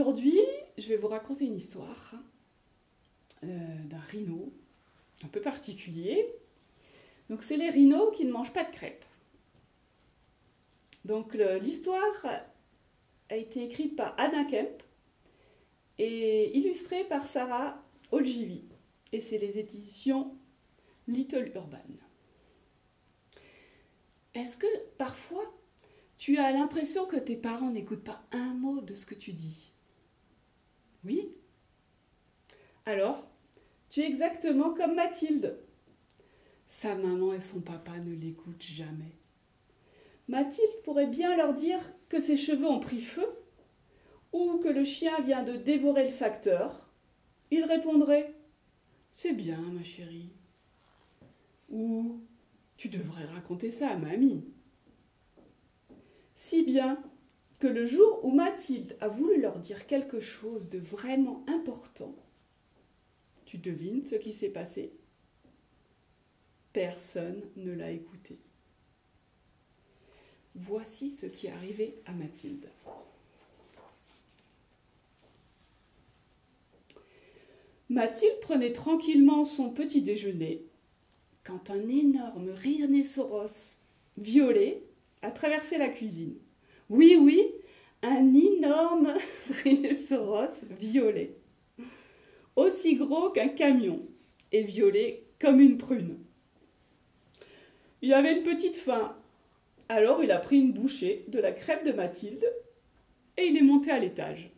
Aujourd'hui, je vais vous raconter une histoire d'un rhino un peu particulier. Donc, c'est les rhinos qui ne mangent pas de crêpes. Donc, l'histoire a été écrite par Anna Kemp et illustrée par Sarah Olgivi. Et c'est les éditions Little Urban. Est-ce que parfois tu as l'impression que tes parents n'écoutent pas un mot de ce que tu dis? Oui? Alors, tu es exactement comme Mathilde. Sa maman et son papa ne l'écoutent jamais. Mathilde pourrait bien leur dire que ses cheveux ont pris feu ou que le chien vient de dévorer le facteur. Il répondrait « C'est bien, ma chérie » ou « Tu devrais raconter ça à mamie ». Si bien que le jour où Mathilde a voulu leur dire quelque chose de vraiment important, tu devines ce qui s'est passé? Personne ne l'a écouté. Voici ce qui est arrivé à Mathilde. Mathilde prenait tranquillement son petit déjeuner quand un énorme rhinocéros violet a traversé la cuisine. Oui, oui, un énorme rhinocéros violet, aussi gros qu'un camion et violet comme une prune. Il avait une petite faim, alors il a pris une bouchée de la crêpe de Mathilde et il est monté à l'étage.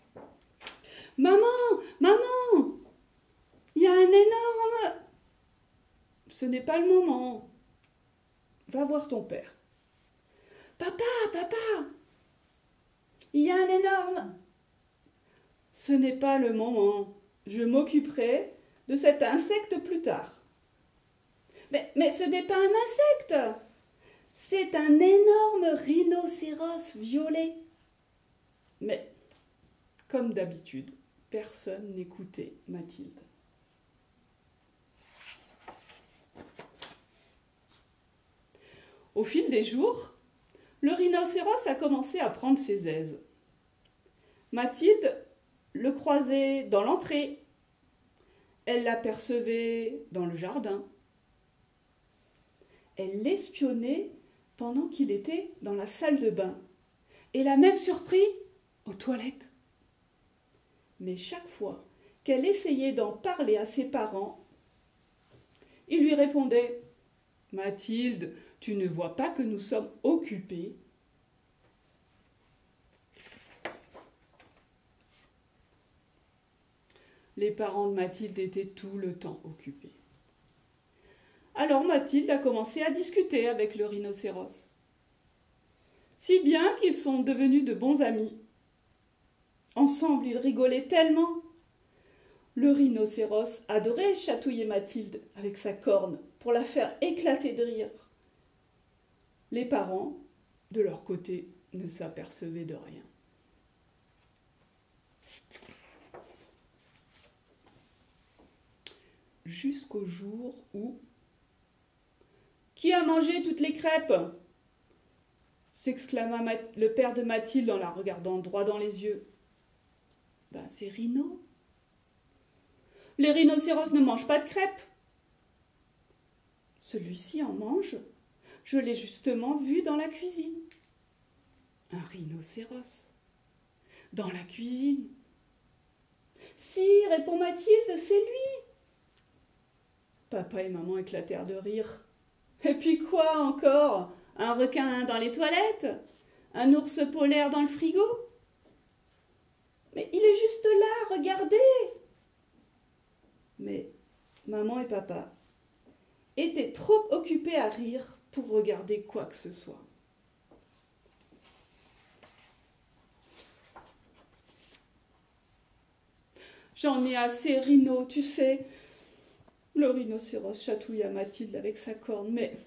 « Maman, maman, il y a un énorme... » « Ce n'est pas le moment. Va voir ton père. »« Papa, papa, il y a un énorme... » « Ce n'est pas le moment. Je m'occuperai de cet insecte plus tard. »« Mais ce n'est pas un insecte. C'est un énorme rhinocéros violet. » Mais, comme d'habitude, personne n'écoutait Mathilde. Au fil des jours, le rhinocéros a commencé à prendre ses aises. Mathilde le croisait dans l'entrée. Elle l'apercevait dans le jardin. Elle l'espionnait pendant qu'il était dans la salle de bain et l'a même surpris aux toilettes. Mais chaque fois qu'elle essayait d'en parler à ses parents, ils lui répondaient « Mathilde, tu ne vois pas que nous sommes occupés ?» Les parents de Mathilde étaient tout le temps occupés. Alors Mathilde a commencé à discuter avec le rhinocéros. Si bien qu'ils sont devenus de bons amis. Ensemble, ils rigolaient tellement. Le rhinocéros adorait chatouiller Mathilde avec sa corne pour la faire éclater de rire. Les parents, de leur côté, ne s'apercevaient de rien. Jusqu'au jour où... « Qui a mangé toutes les crêpes ?» s'exclama le père de Mathilde en la regardant droit dans les yeux. « Ben, c'est Rhino. »« Les rhinocéros ne mangent pas de crêpes. »« Celui-ci en mange. Je l'ai justement vu dans la cuisine. »« Un rhinocéros. Dans la cuisine. »« Si, répond Mathilde, c'est lui. » Papa et maman éclatèrent de rire. Et puis quoi encore? Un requin dans les toilettes? Un ours polaire dans le frigo? Mais il est juste là, regardez! Mais maman et papa étaient trop occupés à rire pour regarder quoi que ce soit. J'en ai assez, Rhino, tu sais. Le rhinocéros chatouilla Mathilde avec sa corne, mais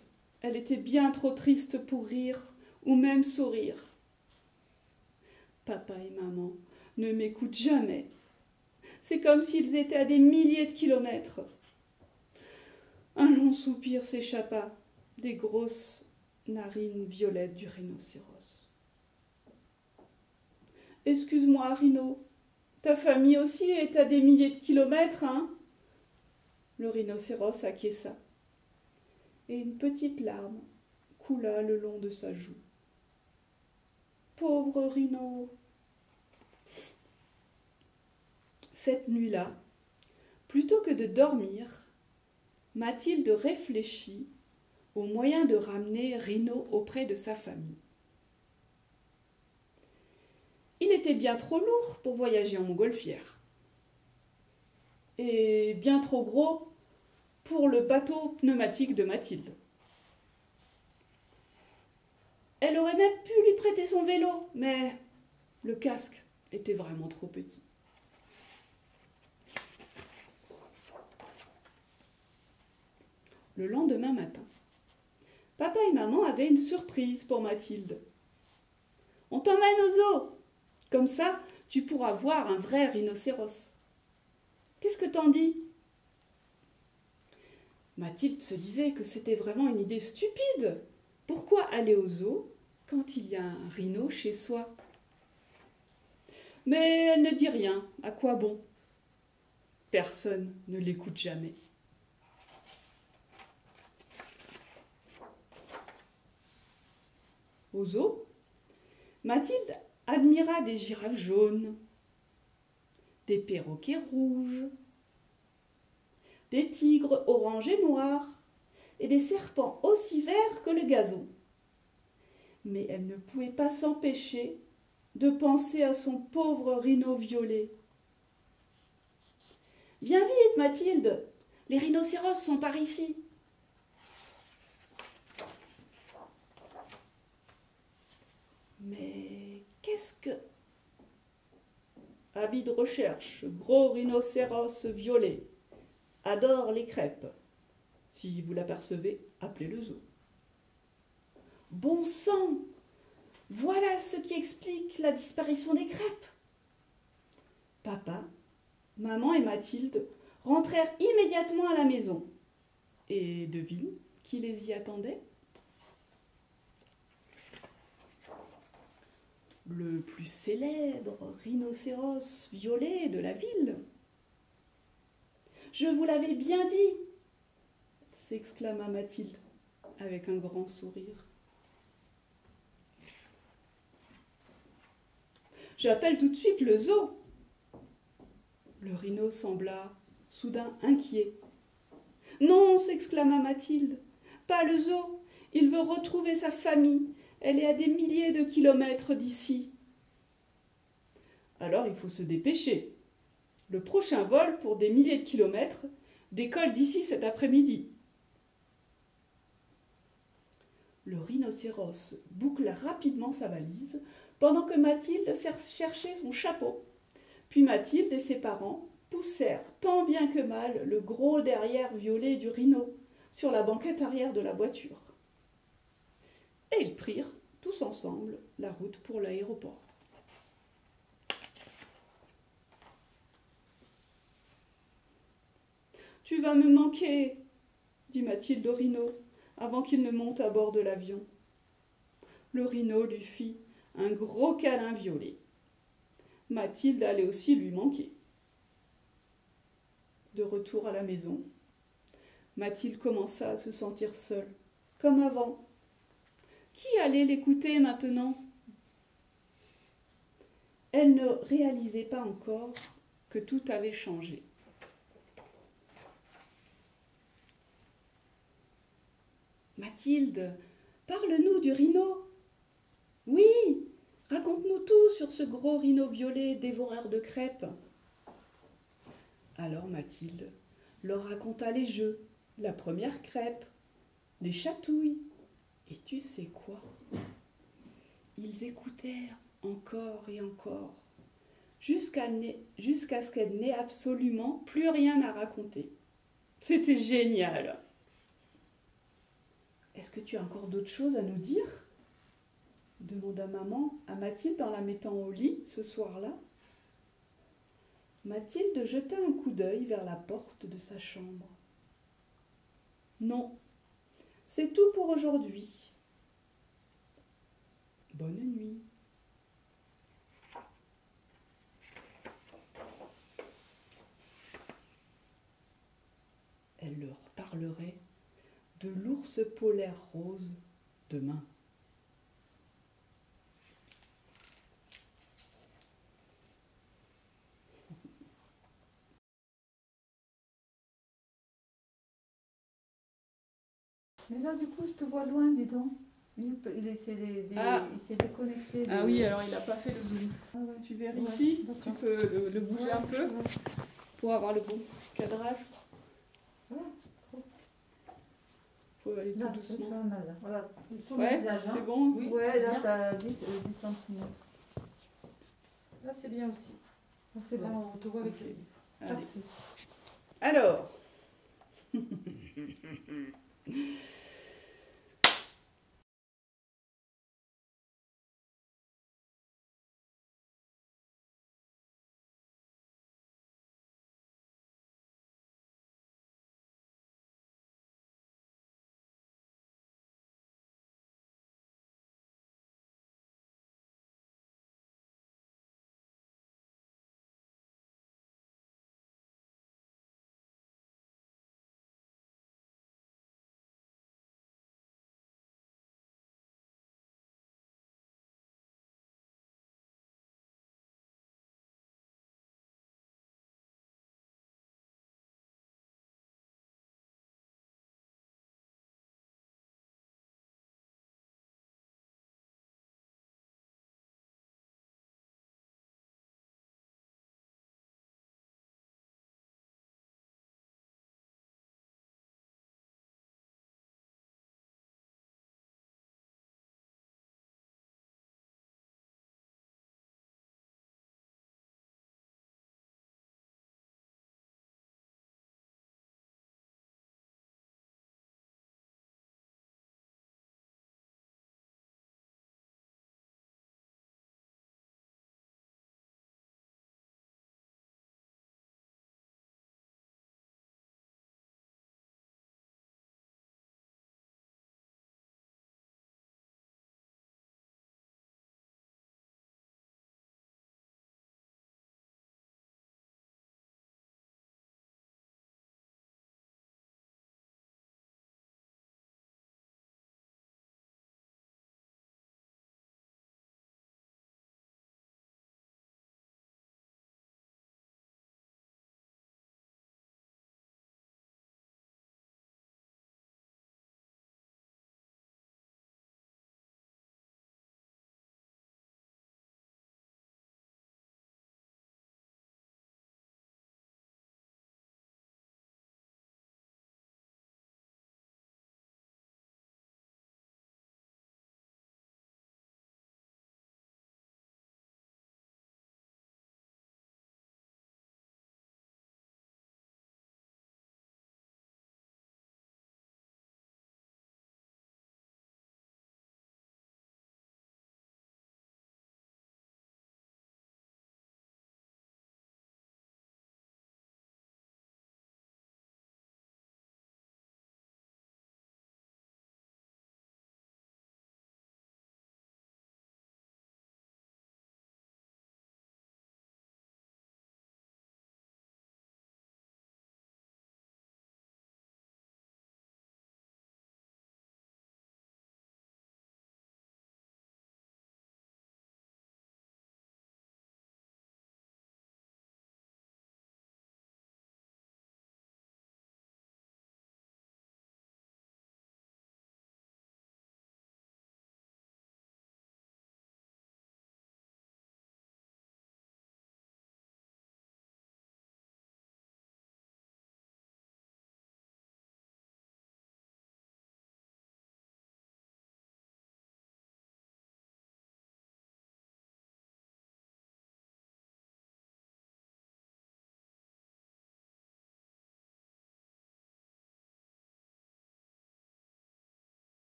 elle était bien trop triste pour rire ou même sourire. Papa et maman ne m'écoutent jamais. C'est comme s'ils étaient à des milliers de kilomètres. Un long soupir s'échappa des grosses narines violettes du rhinocéros. Excuse-moi, Rhino. Ta famille aussi est à des milliers de kilomètres, hein? Le rhinocéros acquiesça, et une petite larme coula le long de sa joue. Pauvre Rhino! Cette nuit-là, plutôt que de dormir, Mathilde réfléchit au moyen de ramener Rhino auprès de sa famille. Il était bien trop lourd pour voyager en montgolfière. Et bien trop gros pour le bateau pneumatique de Mathilde. Elle aurait même pu lui prêter son vélo, mais le casque était vraiment trop petit. Le lendemain matin, papa et maman avaient une surprise pour Mathilde. On t'emmène au zoo. Comme ça, tu pourras voir un vrai rhinocéros. Qu'est-ce que t'en dis? Mathilde se disait que c'était vraiment une idée stupide. Pourquoi aller au zoo quand il y a un rhino chez soi? Mais elle ne dit rien. À quoi bon? Personne ne l'écoute jamais. Au zoo, Mathilde admira des girafes jaunes, des perroquets rouges, des tigres orange et noirs et des serpents aussi verts que le gazon. Mais elle ne pouvait pas s'empêcher de penser à son pauvre rhino violet. « Viens vite, Mathilde, les rhinocéros sont par ici. » Mais qu'est-ce que... Avis de recherche, gros rhinocéros violet, adore les crêpes. Si vous l'apercevez, appelez le zoo. Bon sang! Voilà ce qui explique la disparition des crêpes. Papa, maman et Mathilde rentrèrent immédiatement à la maison. Et devine qui les y attendait? Le plus célèbre rhinocéros violet de la ville. « Je vous l'avais bien dit !» s'exclama Mathilde avec un grand sourire. « J'appelle tout de suite le zoo !» Le rhino sembla soudain inquiet. « Non !» s'exclama Mathilde. « Pas le zoo. Il veut retrouver sa famille. Elle est à des milliers de kilomètres d'ici. » Alors il faut se dépêcher. Le prochain vol pour des milliers de kilomètres décolle d'ici cet après-midi. Le rhinocéros boucla rapidement sa valise pendant que Mathilde cherchait son chapeau. Puis Mathilde et ses parents poussèrent tant bien que mal le gros derrière violet du rhino sur la banquette arrière de la voiture. Et ils prirent, tous ensemble, la route pour l'aéroport. « Tu vas me manquer, » dit Mathilde au rhino, avant qu'il ne monte à bord de l'avion. Le rhino lui fit un gros câlin violet. Mathilde allait aussi lui manquer. De retour à la maison, Mathilde commença à se sentir seule, comme avant. Qui allait l'écouter maintenant? Elle ne réalisait pas encore que tout avait changé. Mathilde, parle-nous du rhino. Oui, raconte-nous tout sur ce gros rhino violet dévoreur de crêpes. Alors Mathilde leur raconta les jeux, la première crêpe, les chatouilles. Et tu sais quoi? Ils écoutèrent encore et encore, jusqu'à ce qu'elle n'ait absolument plus rien à raconter. C'était génial! Est-ce que tu as encore d'autres choses à nous dire? Demanda maman à Mathilde en la mettant au lit ce soir-là. Mathilde jeta un coup d'œil vers la porte de sa chambre. Non, c'est tout pour aujourd'hui. Bonne nuit. leur parlerai de l'ours polaire rose demain. Mais là, du coup, je te vois loin, dis donc. Il s'est déconnecté. Ah oui, alors il n'a pas fait le zoom. Ah ouais. Tu vérifies, Ouais, tu peux le bouger un peu ouais. pour avoir le bon cadrage. Ouais, Faut aller là, tout c'est doucement. pas mal. Voilà. Sur le Ouais, visage, hein. c'est bon. Oui, Ouais, c'est là, bien. tu as 10 cm. Là, c'est bien aussi. Ah, c'est Là, bon. on te voit avec Ok. le livre. Allez. Parfait. Alors.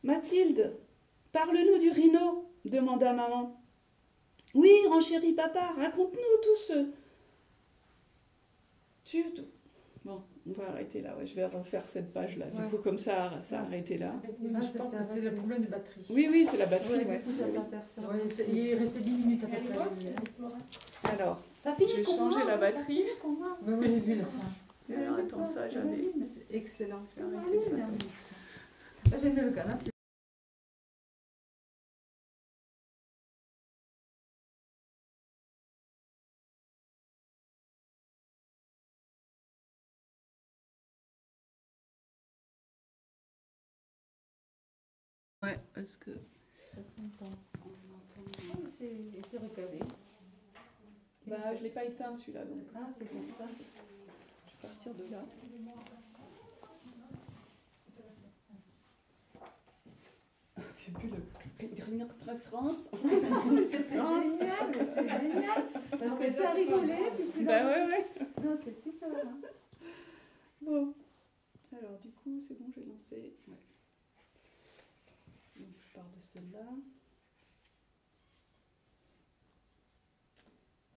Mathilde, Parle-nous du rhino, demanda maman. Oui, renchérit papa, raconte-nous tous. Bon, on va arrêter là, ouais, je vais refaire cette page-là. Du coup, comme ça a arrêté là. Je pense que c'est le problème de batterie. Oui, c'est la batterie. Ouais, du coup, ça va perturber. Ouais, il est resté 10 minutes à peu près. Alors, Ça finit je vais comment, changer la hein, batterie. ça finit comment Ouais, moi j'ai vu la fin. Alors, attends, ça, j'avais... C'est excellent. Je vais arrêter ça. Moi, j'aime bien le canapé. Ouais, parce que... C'est recalé. Bah, je l'ai pas éteint celui-là, donc Ah, c'est pour ça. je vais partir de là. Tu as vu le dernier France? C'est génial. Parce que tu as rigolé, puis tu l'as... Bah ouais. Non, c'est super. Hein. Bon. Alors, du coup, c'est bon, j'ai lancé. Ouais. Donc, je pars de celle-là.